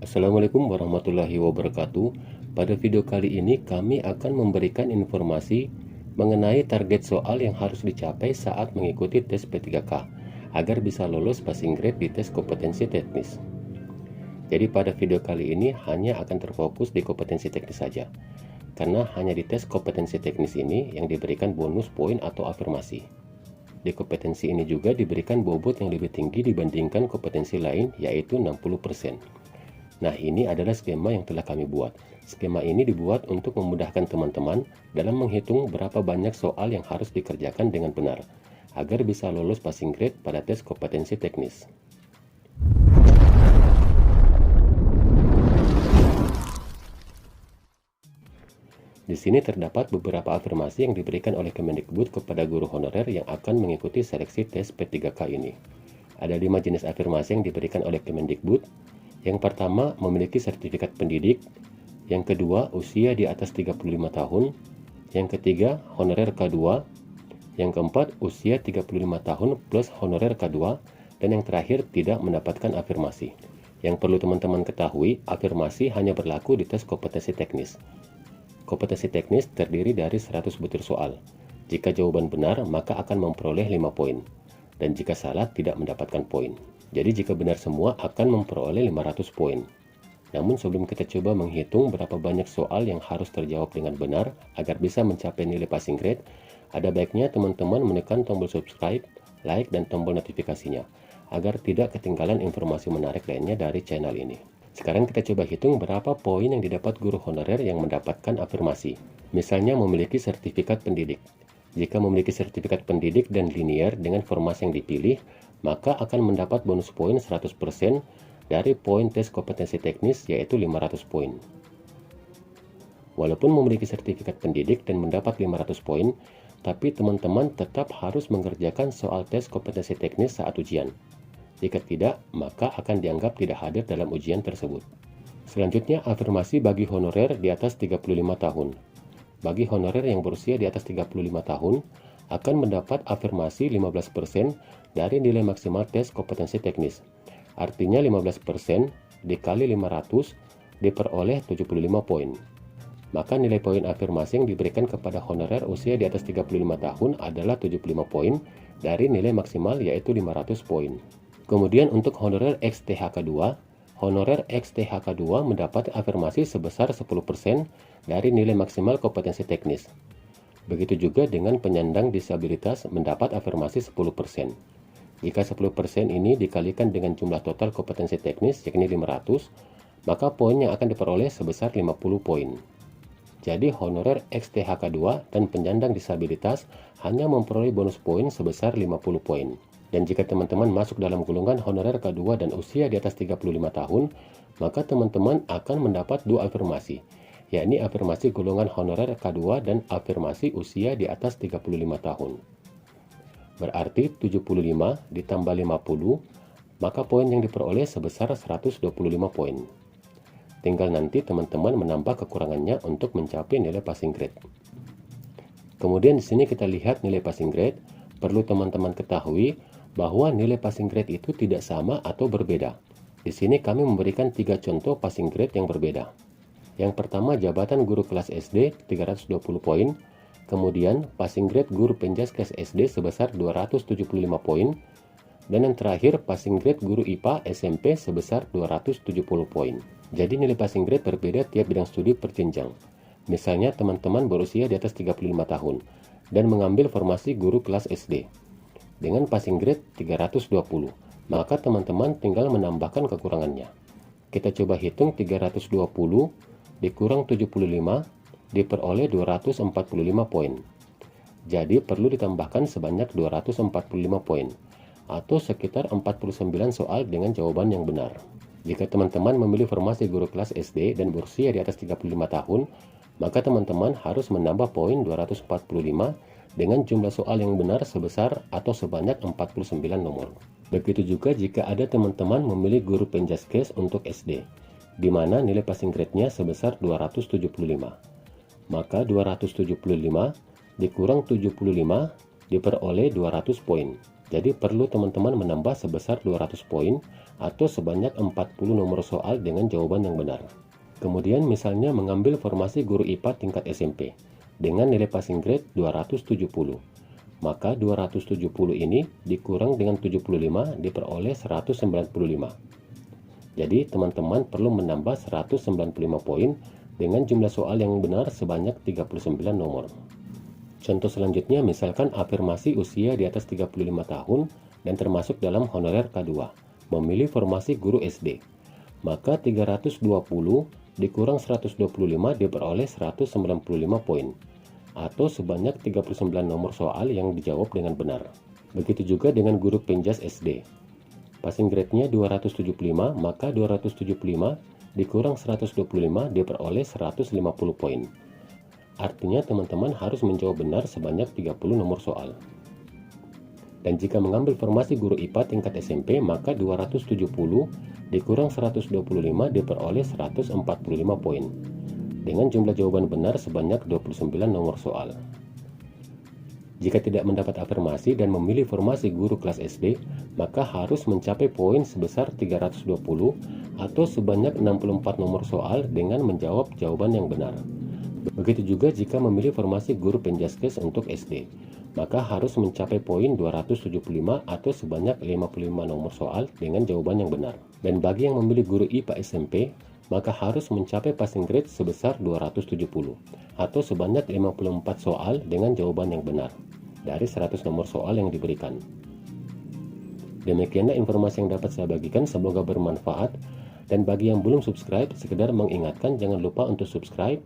Assalamualaikum warahmatullahi wabarakatuh. Pada video kali ini kami akan memberikan informasi mengenai target soal yang harus dicapai saat mengikuti tes P3K agar bisa lolos passing grade di tes kompetensi teknis. Jadi pada video kali ini hanya akan terfokus di kompetensi teknis saja, karena hanya di tes kompetensi teknis ini yang diberikan bonus poin atau afirmasi. Di kompetensi ini juga diberikan bobot yang lebih tinggi dibandingkan kompetensi lain, yaitu 60%. Nah, ini adalah skema yang telah kami buat. Skema ini dibuat untuk memudahkan teman-teman dalam menghitung berapa banyak soal yang harus dikerjakan dengan benar, agar bisa lolos passing grade pada tes kompetensi teknis. Di sini terdapat beberapa afirmasi yang diberikan oleh Kemendikbud kepada guru honorer yang akan mengikuti seleksi tes P3K ini. Ada 5 jenis afirmasi yang diberikan oleh Kemendikbud. Yang pertama, memiliki sertifikat pendidik. Yang kedua, usia di atas 35 tahun. Yang ketiga, honorer K2. Yang keempat, usia 35 tahun plus honorer K2. Dan yang terakhir, tidak mendapatkan afirmasi. Yang perlu teman-teman ketahui, afirmasi hanya berlaku di tes kompetensi teknis. Kompetensi teknis terdiri dari 100 butir soal. Jika jawaban benar, maka akan memperoleh 5 poin. Dan jika salah, tidak mendapatkan poin. Jadi jika benar semua akan memperoleh 500 poin. Namun sebelum kita coba menghitung berapa banyak soal yang harus terjawab dengan benar agar bisa mencapai nilai passing grade, ada baiknya teman-teman menekan tombol subscribe, like, dan tombol notifikasinya agar tidak ketinggalan informasi menarik lainnya dari channel ini. Sekarang kita coba hitung berapa poin yang didapat guru honorer yang mendapatkan afirmasi. Misalnya memiliki sertifikat pendidik. Jika memiliki sertifikat pendidik dan linier dengan formasi yang dipilih, maka akan mendapat bonus poin 100% dari poin tes kompetensi teknis, yaitu 500 poin. Walaupun memiliki sertifikat pendidik dan mendapat 500 poin, tapi teman-teman tetap harus mengerjakan soal tes kompetensi teknis saat ujian. Jika tidak, maka akan dianggap tidak hadir dalam ujian tersebut. Selanjutnya, afirmasi bagi honorer di atas 35 tahun. Bagi honorer yang berusia di atas 35 tahun, akan mendapat afirmasi 15% dari nilai maksimal tes kompetensi teknis. Artinya 15% dikali 500 diperoleh 75 poin. Maka nilai poin afirmasi yang diberikan kepada honorer usia di atas 35 tahun adalah 75 poin dari nilai maksimal, yaitu 500 poin. Kemudian untuk honorer XTHK2, honorer XTHK2 mendapat afirmasi sebesar 10% dari nilai maksimal kompetensi teknis. Begitu juga dengan penyandang disabilitas mendapat afirmasi 10%. Jika 10% ini dikalikan dengan jumlah total kompetensi teknis, yakni 500, maka poin yang akan diperoleh sebesar 50 poin. Jadi honorer XTHK2 dan penyandang disabilitas hanya memperoleh bonus poin sebesar 50 poin. Dan jika teman-teman masuk dalam golongan honorer K2 dan usia di atas 35 tahun, maka teman-teman akan mendapat 2 afirmasi, yakni afirmasi golongan honorer K2 dan afirmasi usia di atas 35 tahun. Berarti 75 ditambah 50, maka poin yang diperoleh sebesar 125 poin. Tinggal nanti teman-teman menambah kekurangannya untuk mencapai nilai passing grade. Kemudian di sini kita lihat nilai passing grade. Perlu teman-teman ketahui bahwa nilai passing grade itu tidak sama atau berbeda. Di sini kami memberikan 3 contoh passing grade yang berbeda. Yang pertama, jabatan guru kelas SD 320 poin, kemudian passing grade guru penjaskes SD sebesar 275 poin, dan yang terakhir passing grade guru IPA SMP sebesar 270 poin. Jadi nilai passing grade berbeda tiap bidang studi per jenjang. Misalnya teman-teman berusia di atas 35 tahun dan mengambil formasi guru kelas SD dengan passing grade 320, maka teman-teman tinggal menambahkan kekurangannya. Kita coba hitung 320 dikurang 75 diperoleh 245 poin. Jadi perlu ditambahkan sebanyak 245 poin atau sekitar 49 soal dengan jawaban yang benar. Jika teman-teman memilih formasi guru kelas SD dan berusia di atas 35 tahun, maka teman-teman harus menambah poin 245 dengan jumlah soal yang benar sebesar atau sebanyak 49 nomor. Begitu juga jika ada teman-teman memilih guru penjaskes untuk SD, di mana nilai passing grade-nya sebesar 275. Maka 275 dikurang 75 diperoleh 200 poin. Jadi perlu teman-teman menambah sebesar 200 poin atau sebanyak 40 nomor soal dengan jawaban yang benar. Kemudian misalnya mengambil formasi guru IPA tingkat SMP dengan nilai passing grade 270. Maka 270 ini dikurang dengan 75 diperoleh 195. Jadi teman-teman perlu menambah 195 poin dengan jumlah soal yang benar sebanyak 39 nomor. Contoh selanjutnya misalkan afirmasi usia di atas 35 tahun dan termasuk dalam honorer K2. Memilih formasi guru SD. Maka 320 dikurang 125 diperoleh 195 poin, atau sebanyak 39 nomor soal yang dijawab dengan benar. Begitu juga dengan guru penjas SD. Passing grade-nya 275, maka 275 dikurang 125 diperoleh 150 poin. Artinya teman-teman harus menjawab benar sebanyak 30 nomor soal. Dan jika mengambil formasi guru IPA tingkat SMP, maka 270 dikurang 125 diperoleh 145 poin. Dengan jumlah jawaban benar sebanyak 29 nomor soal. Jika tidak mendapat afirmasi dan memilih formasi guru kelas SD, maka harus mencapai poin sebesar 320 atau sebanyak 64 nomor soal dengan menjawab jawaban yang benar. Begitu juga jika memilih formasi guru penjaskes untuk SD, maka harus mencapai poin 275 atau sebanyak 55 nomor soal dengan jawaban yang benar. Dan bagi yang memilih guru IPA SMP, maka harus mencapai passing grade sebesar 270 atau sebanyak 54 soal dengan jawaban yang benar dari 100 nomor soal yang diberikan. Demikianlah informasi yang dapat saya bagikan, semoga bermanfaat. Dan bagi yang belum subscribe, sekedar mengingatkan jangan lupa untuk subscribe,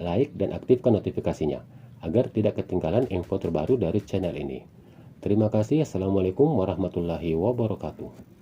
like, dan aktifkan notifikasinya agar tidak ketinggalan info terbaru dari channel ini. Terima kasih. Assalamualaikum warahmatullahi wabarakatuh.